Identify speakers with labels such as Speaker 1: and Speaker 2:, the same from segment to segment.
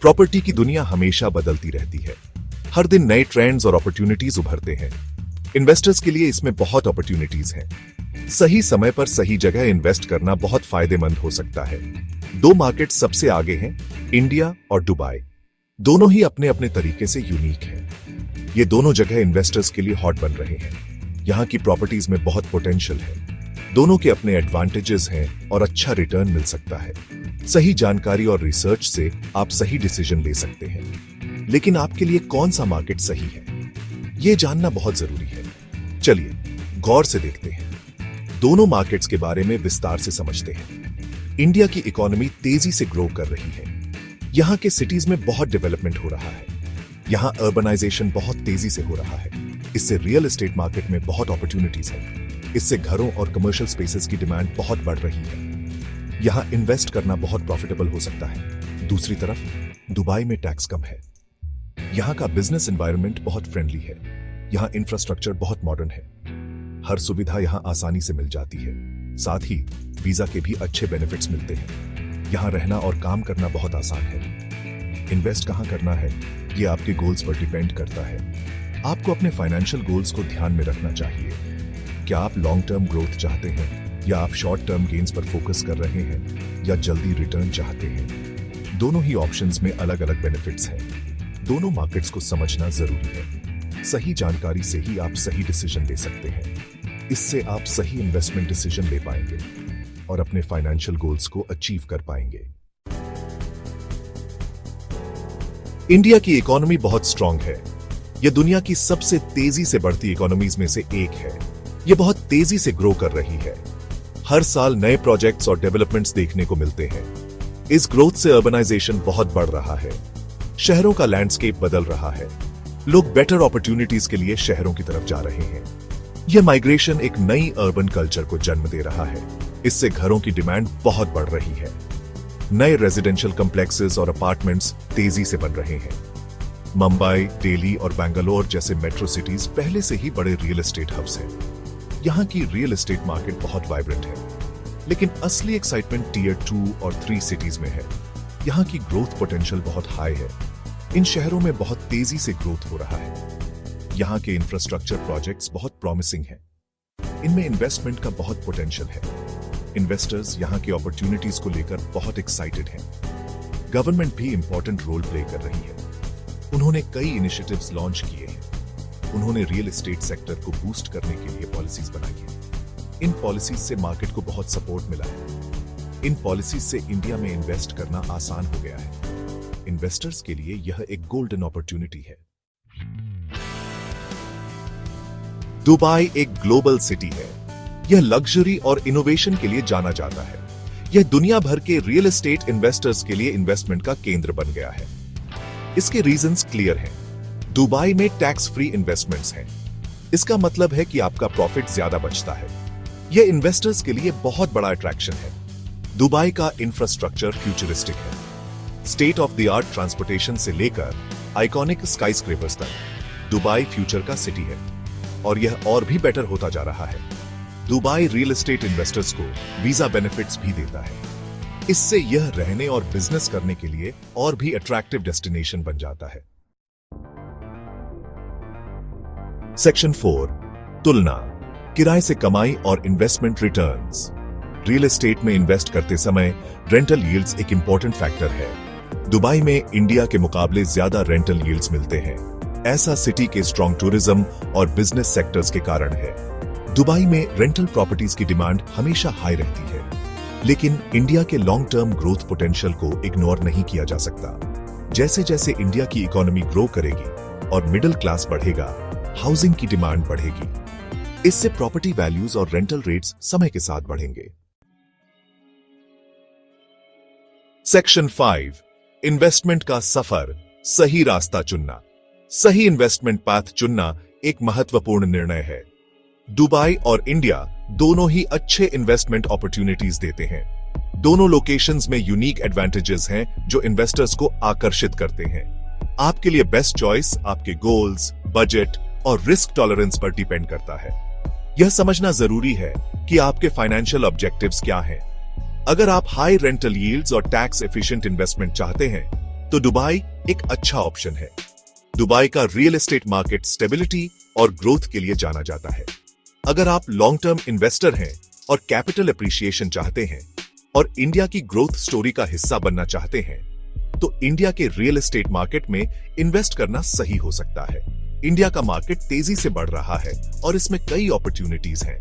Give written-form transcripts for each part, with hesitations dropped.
Speaker 1: Property की दुनिया हमेशा बदलती रहती है। हर दिन नए ट्रेंड्स और अपॉर्चुनिटीज उभरते हैं। इन्वेस्टर्स के लिए इसमें बहुत अपॉर्चुनिटीज हैं। सही समय पर सही जगह इन्वेस्ट करना बहुत फायदेमंद हो सकता है। दो मार्केट सबसे आगे हैं, इंडिया और दुबई। दोनों ही अपने अपने तरीके से यूनिक हैं। ये दोनों जगह इन्वेस्टर्स के लिए हॉट बन रहे हैं। यहाँ की प्रॉपर्टीज में बहुत पोटेंशियल है। दोनों के अपने एडवांटेजेस हैं और अच्छा रिटर्न मिल सकता है। सही जानकारी और रिसर्च से आप सही डिसीजन ले सकते हैं। लेकिन आपके लिए कौन सा मार्केट सही है, यह जानना बहुत जरूरी है। चलिए गौर से देखते हैं। दोनों मार्केट्स के बारे में विस्तार से समझते हैं। इंडिया की इकोनॉमी तेजी से ग्रो कर रही है। यहाँ के सिटीज में बहुत डेवलपमेंट हो रहा है। यहाँ अर्बनाइजेशन बहुत तेजी से हो रहा है। इससे रियल एस्टेट मार्केट में बहुत अपॉर्चुनिटीज है। इससे घरों और कमर्शियल स्पेसेस की डिमांड बहुत बढ़ रही है। यहाँ इन्वेस्ट करना बहुत प्रॉफिटेबल हो सकता है। दूसरी तरफ दुबई में टैक्स कम है। यहाँ का बिजनेस एनवायरनमेंट बहुत फ्रेंडली है। यहाँ इंफ्रास्ट्रक्चर बहुत मॉडर्न है। हर सुविधा यहाँ आसानी से मिल जाती है। साथ ही वीजा के भी अच्छे बेनिफिट्स मिलते हैं। यहाँ रहना और काम करना बहुत आसान है। इन्वेस्ट कहाँ करना है, ये आपके गोल्स पर डिपेंड करता है। आपको अपने फाइनेंशियल गोल्स को ध्यान में रखना चाहिए। क्या आप लॉन्ग टर्म ग्रोथ चाहते हैं या आप शॉर्ट टर्म गेन्स पर फोकस कर रहे हैं या जल्दी रिटर्न चाहते हैं? दोनों ही ऑप्शंस में अलग अलग बेनिफिट्स हैं। दोनों मार्केट्स को समझना जरूरी है। सही जानकारी से ही आप सही डिसीजन ले सकते हैं। इससे आप सही इन्वेस्टमेंट डिसीजन ले पाएंगे और अपने फाइनेंशियल गोल्स को अचीव कर पाएंगे। इंडिया की इकोनॉमी बहुत स्ट्रांग है। यह दुनिया की सबसे तेजी से बढ़ती इकोनॉमीज में से एक है। यह बहुत तेजी से ग्रो कर रही है। हर साल नए प्रोजेक्ट्स और डेवलपमेंट्स देखने को मिलते हैं। इस ग्रोथ से अर्बनाइजेशन बहुत बढ़ रहा है। शहरों का लैंडस्केप बदल रहा है। लोग बेटर अपॉर्चुनिटीज के लिए शहरों की तरफ जा रहे हैं। यह माइग्रेशन एक नई अर्बन कल्चर को जन्म दे रहा है। इससे घरों की डिमांड बहुत बढ़ रही है। नए रेजिडेंशियल कॉम्प्लेक्सेस और अपार्टमेंट्स तेजी से बन रहे हैं। मुंबई, दिल्ली और बेंगलोर जैसे मेट्रो सिटीज पहले से ही बड़े रियल एस्टेट हब्स हैं। यहाँ की रियल एस्टेट मार्केट बहुत वाइब्रेंट है। लेकिन असली एक्साइटमेंट टीयर 2 और 3 सिटीज में है। यहाँ की ग्रोथ पोटेंशियल बहुत हाई है। इन शहरों में बहुत तेजी से ग्रोथ हो रहा है। यहाँ के इंफ्रास्ट्रक्चर प्रोजेक्ट्स बहुत प्रॉमिसिंग हैं। इनमें इन्वेस्टमेंट का बहुत पोटेंशियल है। इन्वेस्टर्स यहाँ की अपॉर्चुनिटीज को लेकर बहुत एक्साइटेड हैं। गवर्नमेंट भी इंपॉर्टेंट रोल प्ले कर रही है। उन्होंने कई इनिशिएटिव्स लॉन्च किए हैं। उन्होंने रियल एस्टेट सेक्टर को बूस्ट करने के लिए पॉलिसीज बनाई हैं। इन पॉलिसीज से मार्केट को बहुत सपोर्ट मिला है। इन पॉलिसीज से इंडिया में इन्वेस्ट करना आसान हो गया है। इन्वेस्टर्स के लिए यह एक गोल्डन अपॉर्चुनिटी है। दुबई एक ग्लोबल सिटी है। यह लग्जरी और इनोवेशन के लिए जाना जाता है। यह दुनिया भर के रियल एस्टेट इन्वेस्टर्स के लिए इन्वेस्टमेंट का केंद्र बन गया है। इसके रीजंस क्लियर हैं। दुबई में टैक्स फ्री इन्वेस्टमेंट्स हैं। इसका मतलब है कि आपका प्रॉफिट ज्यादा बचता है। यह इन्वेस्टर्स के लिए बहुत बड़ा अट्रैक्शन है। दुबई का इंफ्रास्ट्रक्चर फ्यूचरिस्टिक है। State of the art transportation से लेकर आइकॉनिक स्काईस्क्रेपर्स तक दुबई फ्यूचर का सिटी है और यह और भी बेटर होता जा रहा है। दुबई रियल एस्टेट इन्वेस्टर्स को वीजा बेनिफिट्स भी देता है। इससे यह रहने और बिजनेस करने के लिए और भी अट्रैक्टिव डेस्टिनेशन बन जाता है। सेक्शन 4, तुलना, किराए से कमाई और इन्वेस्टमेंट रिटर्न्स। रियल एस्टेट में इन्वेस्ट करते समय रेंटल यील्ड्स एक इंपॉर्टेंट फैक्टर है। दुबई में इंडिया के मुकाबले ज्यादा रेंटल यील्ड्स मिलते हैं। ऐसा सिटी के स्ट्रॉन्ग टूरिज्म और बिजनेस सेक्टर्स के कारण है। दुबई में रेंटल प्रॉपर्टीज की डिमांड हमेशा हाई रहती है। लेकिन इंडिया के लॉन्ग टर्म ग्रोथ पोटेंशियल को इग्नोर नहीं किया जा सकता। जैसे जैसे इंडिया की इकोनॉमी ग्रो करेगी और मिडिल क्लास बढ़ेगा, हाउसिंग की डिमांड बढ़ेगी। इससे प्रॉपर्टी वैल्यूज और रेंटल रेट्स समय के साथ बढ़ेंगे। सेक्शन 5, इन्वेस्टमेंट का सफर, सही रास्ता चुनना। सही इन्वेस्टमेंट पाथ चुनना एक महत्वपूर्ण निर्णय है। दुबई और इंडिया दोनों ही अच्छे इन्वेस्टमेंट अपॉर्चुनिटीज देते हैं। दोनों लोकेशंस में यूनिक एडवांटेजेस हैं जो इन्वेस्टर्स को आकर्षित करते हैं। आपके लिए बेस्ट चॉइस आपके गोल्स, बजट और रिस्क टॉलरेंस पर डिपेंड करता है। यह समझना जरूरी है कि आपके फाइनेंशियल ऑब्जेक्टिव्स क्या हैं। अगर आप हाई रेंटल यील्ड्स और टैक्स एफिशिएंट इन्वेस्टमेंट चाहते हैं तो दुबई एक अच्छा ऑप्शन है। दुबई का रियल एस्टेट मार्केट स्टेबिलिटी और ग्रोथ के लिए जाना जाता है। अगर आप लॉन्ग टर्म इन्वेस्टर हैं और कैपिटल एप्रिसिएशन चाहते हैं और इंडिया की ग्रोथ स्टोरी का हिस्सा बनना चाहते हैं, तो इंडिया के रियल एस्टेट मार्केट में इन्वेस्ट करना सही हो सकता है। इंडिया का मार्केट तेजी से बढ़ रहा है और इसमें कई अपॉर्चुनिटीज हैं।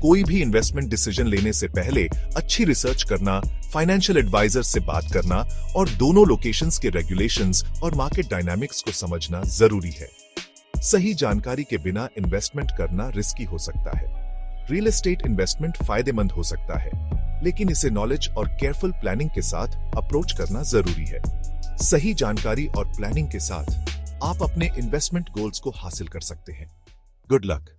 Speaker 1: कोई भी इन्वेस्टमेंट डिसीजन लेने से पहले अच्छी रिसर्च करना, फाइनेंशियल एडवाइजर से बात करना और दोनों लोकेशंस के रेगुलेशंस और मार्केट डायनामिक्स को समझना जरूरी है। सही जानकारी के बिना इन्वेस्टमेंट करना रिस्की हो सकता है। रियल एस्टेट इन्वेस्टमेंट फायदेमंद हो सकता है, लेकिन इसे नॉलेज और केयरफुल प्लानिंग के साथ अप्रोच करना जरूरी है। सही जानकारी और प्लानिंग के साथ आप अपने इन्वेस्टमेंट गोल्स को हासिल कर सकते हैं। Good luck.